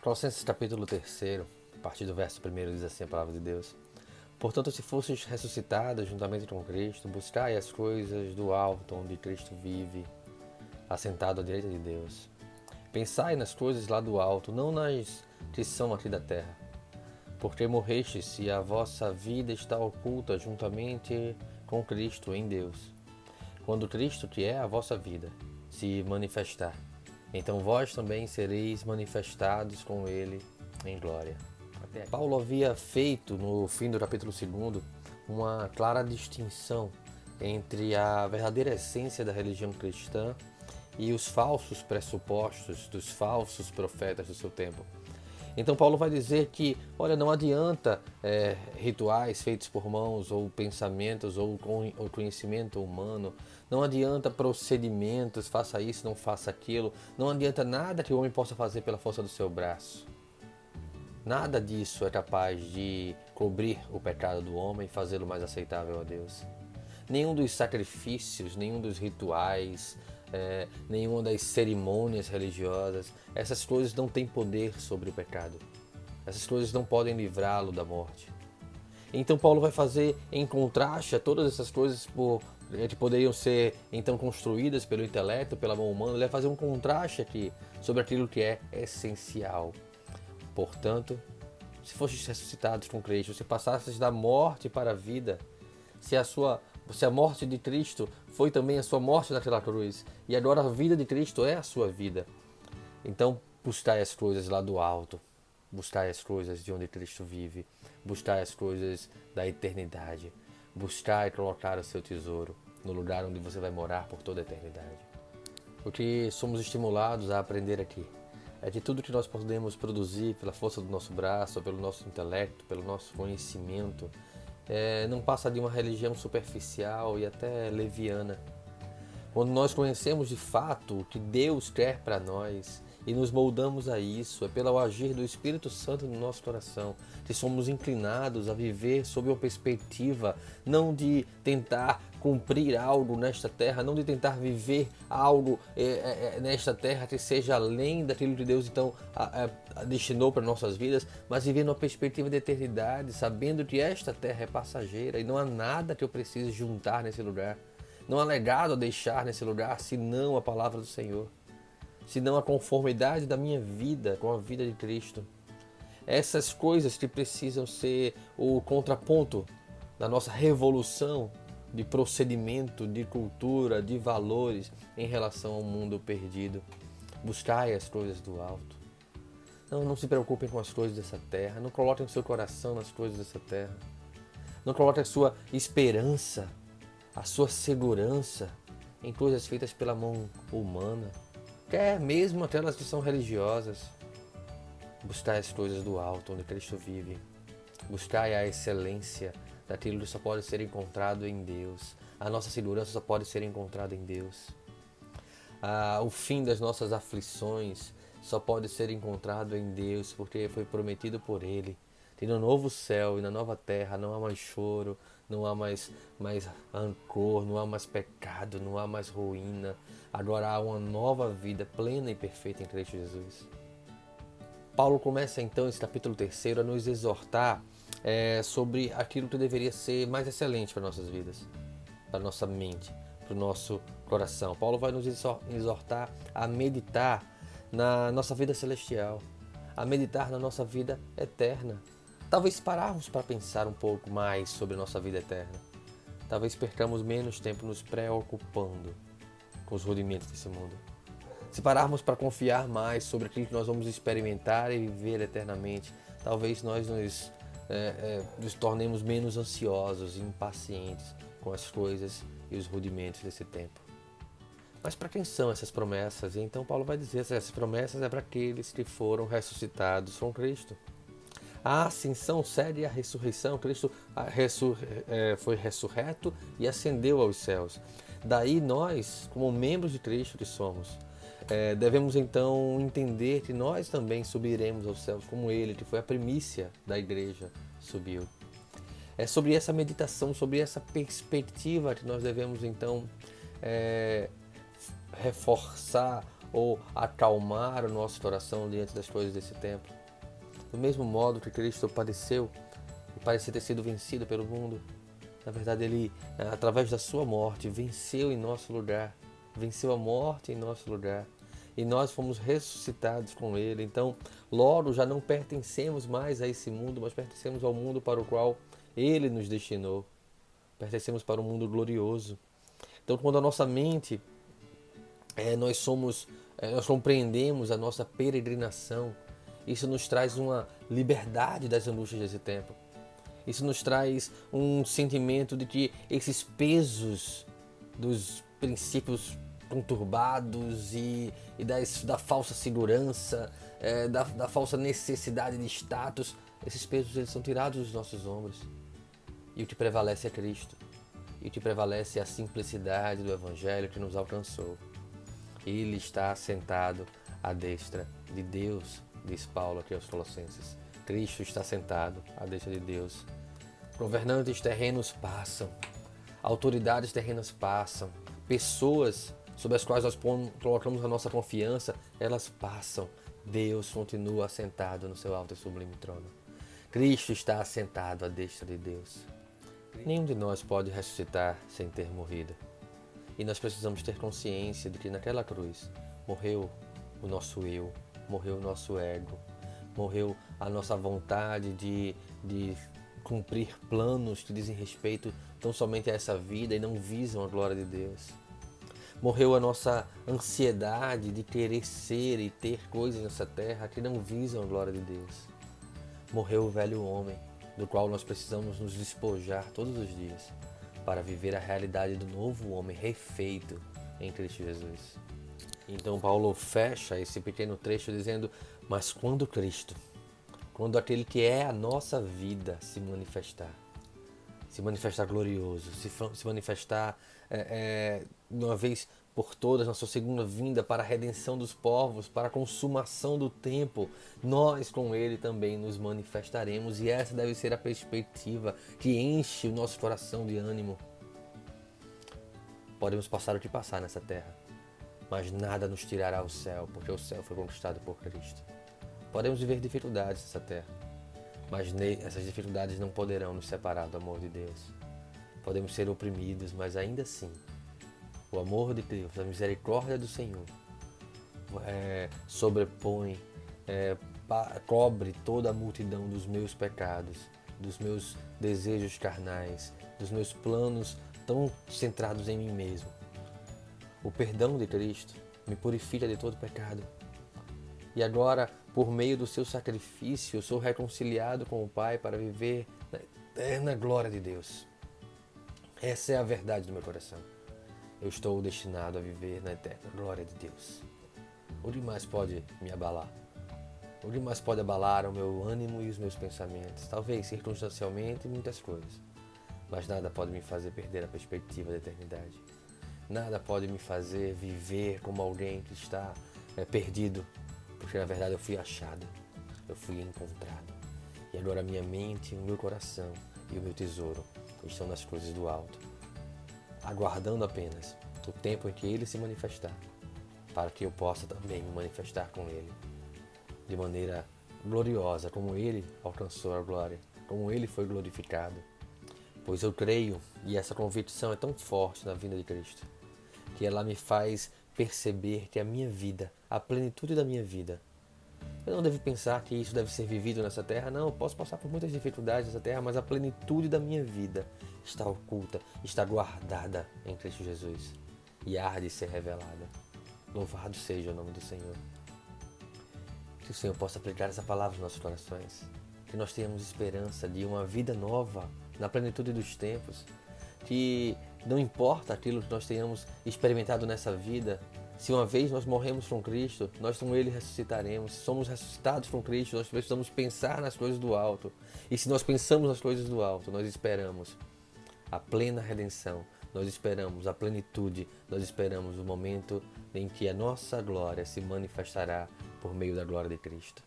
Colossenses capítulo 3, a partir do verso 1, diz assim a palavra de Deus. Portanto, se fosseis ressuscitados juntamente com Cristo, buscai as coisas do alto, onde Cristo vive, assentado à direita de Deus. Pensai nas coisas lá do alto, não nas que são aqui da terra. Porque morrestes e a vossa vida está oculta juntamente com Cristo em Deus. Quando Cristo, que é a vossa vida, se manifestar, então vós também sereis manifestados com Ele em glória. Paulo havia feito, no fim do capítulo 2, uma clara distinção entre a verdadeira essência da religião cristã e os falsos pressupostos dos falsos profetas do seu tempo. Então Paulo vai dizer que, olha, não adianta rituais feitos por mãos ou pensamentos ou conhecimento humano, não adianta procedimentos, faça isso, não faça aquilo, não adianta nada que o homem possa fazer pela força do seu braço. Nada disso é capaz de cobrir o pecado do homem e fazê-lo mais aceitável a Deus. Nenhum dos sacrifícios, nenhum dos rituais, nenhuma das cerimônias religiosas, essas coisas não têm poder sobre o pecado. Essas coisas não podem livrá-lo da morte. Então Paulo vai fazer em contraste a todas essas coisas que poderiam ser então construídas pelo intelecto, pela mão humana, ele vai fazer um contraste aqui sobre aquilo que é essencial. Portanto, se fostes ressuscitados com Cristo, se passasses da morte para a vida, se a morte de Cristo foi também a sua morte naquela cruz, e agora a vida de Cristo é a sua vida, então buscai as coisas lá do alto, buscai as coisas de onde Cristo vive, buscai as coisas da eternidade, buscai colocar o seu tesouro no lugar onde você vai morar por toda a eternidade. O que somos estimulados a aprender aqui é que tudo que nós podemos produzir pela força do nosso braço, pelo nosso intelecto, pelo nosso conhecimento, não passa de uma religião superficial e até leviana. Quando nós conhecemos de fato o que Deus quer para nós e nos moldamos a isso, é pelo agir do Espírito Santo no nosso coração que somos inclinados a viver sob uma perspectiva não de tentar cumprir algo nesta terra, não de tentar viver algo nesta terra que seja além daquilo que Deus então destinou para nossas vidas, mas viver numa perspectiva de eternidade, sabendo que esta terra é passageira e não há nada que eu precise juntar nesse lugar. Não há legado a deixar nesse lugar, senão a palavra do Senhor, senão a conformidade da minha vida com a vida de Cristo. Essas coisas que precisam ser o contraponto da nossa revolução de procedimento, de cultura, de valores em relação ao mundo perdido. Buscai as coisas do alto. Não se preocupem com as coisas dessa terra, não coloquem o seu coração nas coisas dessa terra. Não coloquem a sua esperança, a sua segurança em coisas feitas pela mão humana, quer mesmo aquelas que são religiosas. Buscai as coisas do alto, onde Cristo vive. Buscai a excelência daquilo que só pode ser encontrado em Deus. A nossa segurança só pode ser encontrada em Deus. O fim das nossas aflições só pode ser encontrado em Deus, porque foi prometido por Ele. Que no novo céu e na nova terra não há mais choro, não há mais rancor, não há mais pecado, não há mais ruína. Agora há uma nova vida plena e perfeita em Cristo Jesus. Paulo começa então esse capítulo 3 a nos exortar sobre aquilo que deveria ser mais excelente para nossas vidas, para nossa mente, para o nosso coração. Paulo vai nos exortar a meditar na nossa vida celestial, a meditar na nossa vida eterna. Talvez pararmos para pensar um pouco mais sobre a nossa vida eterna. Talvez percamos menos tempo nos preocupando com os rudimentos desse mundo. Se pararmos para confiar mais sobre aquilo que nós vamos experimentar e viver eternamente, talvez nós nos tornemos menos ansiosos e impacientes com as coisas e os rudimentos desse tempo. Mas para quem são essas promessas? E então Paulo vai dizer que essas promessas é para aqueles que foram ressuscitados com Cristo. A ascensão segue a ressurreição. Cristo foi ressurreto e ascendeu aos céus. Daí nós, como membros de Cristo que somos, devemos então entender que nós também subiremos aos céus como Ele, que foi a primícia da igreja, subiu. É sobre essa meditação, sobre essa perspectiva que nós devemos então reforçar ou acalmar o nosso coração diante das coisas desse tempo. Do mesmo modo que Cristo padeceu e parecia ter sido vencido pelo mundo, na verdade ele, através da sua morte, venceu em nosso lugar, venceu a morte em nosso lugar. E nós fomos ressuscitados com ele. Então, logo já não pertencemos mais a esse mundo, mas pertencemos ao mundo para o qual ele nos destinou. Pertencemos para um mundo glorioso. Então, quando a nossa mente, nós compreendemos a nossa peregrinação, isso nos traz uma liberdade das angústias desse tempo. Isso nos traz um sentimento de que esses pesos dos princípios conturbados e da falsa segurança, da falsa necessidade de status, esses pesos eles são tirados dos nossos ombros. E o que prevalece é Cristo. E o que prevalece é a simplicidade do Evangelho que nos alcançou. Ele está sentado à destra de Deus, diz Paulo aqui aos Colossenses. Cristo está sentado à destra de Deus. Governantes terrenos passam, autoridades terrenas passam, pessoas sobre as quais nós colocamos a nossa confiança, elas passam. Deus continua assentado no seu alto e sublime trono. Cristo está assentado à destra de Deus. Nenhum de nós pode ressuscitar sem ter morrido. E nós precisamos ter consciência de que naquela cruz morreu o nosso eu, morreu o nosso ego, morreu a nossa vontade de cumprir planos que dizem respeito tão somente a essa vida e não visam a glória de Deus. Morreu a nossa ansiedade de querer ser e ter coisas nessa terra que não visam a glória de Deus. Morreu o velho homem, do qual nós precisamos nos despojar todos os dias para viver a realidade do novo homem refeito em Cristo Jesus. Então Paulo fecha esse pequeno trecho dizendo: mas quando Cristo, quando aquele que é a nossa vida se manifestar glorioso, se manifestar de uma vez por todas na sua segunda vinda para a redenção dos povos, para a consumação do tempo, nós com ele também nos manifestaremos, e essa deve ser a perspectiva que enche o nosso coração de ânimo. Podemos passar o que passar nessa terra, mas nada nos tirará o céu, porque o céu foi conquistado por Cristo. Podemos viver dificuldades nessa terra, mas essas dificuldades não poderão nos separar do amor de Deus. Podemos ser oprimidos, mas ainda assim, o amor de Deus, a misericórdia do Senhor, sobrepõe, cobre toda a multidão dos meus pecados, dos meus desejos carnais, dos meus planos tão centrados em mim mesmo. O perdão de Cristo me purifica de todo pecado. E agora, por meio do seu sacrifício, eu sou reconciliado com o Pai para viver na eterna glória de Deus. Essa é a verdade do meu coração. Eu estou destinado a viver na eterna glória de Deus. O que mais pode me abalar? O que mais pode abalar o meu ânimo e os meus pensamentos? Talvez circunstancialmente muitas coisas, mas nada pode me fazer perder a perspectiva da eternidade. Nada pode me fazer viver como alguém que está perdido, porque na verdade eu fui achado, eu fui encontrado. E agora a minha mente, o meu coração e o meu tesouro estão nas coisas do alto, aguardando apenas o tempo em que Ele se manifestar, para que eu possa também me manifestar com Ele, de maneira gloriosa, como Ele alcançou a glória, como Ele foi glorificado. Pois eu creio, e essa convicção é tão forte na vinda de Cristo, que ela me faz perceber que a minha vida, a plenitude da minha vida, eu não devo pensar que isso deve ser vivido nessa terra. Não, eu posso passar por muitas dificuldades nessa terra, mas a plenitude da minha vida está oculta, está guardada em Cristo Jesus e há de ser revelada. Louvado seja o nome do Senhor. Que o Senhor possa aplicar essa palavra nos nossos corações, que nós tenhamos esperança de uma vida nova na plenitude dos tempos, que não importa aquilo que nós tenhamos experimentado nessa vida, se uma vez nós morremos com Cristo, nós com Ele ressuscitaremos. Se somos ressuscitados com Cristo, nós precisamos pensar nas coisas do alto. E se nós pensamos nas coisas do alto, nós esperamos a plena redenção, nós esperamos a plenitude, nós esperamos o momento em que a nossa glória se manifestará por meio da glória de Cristo.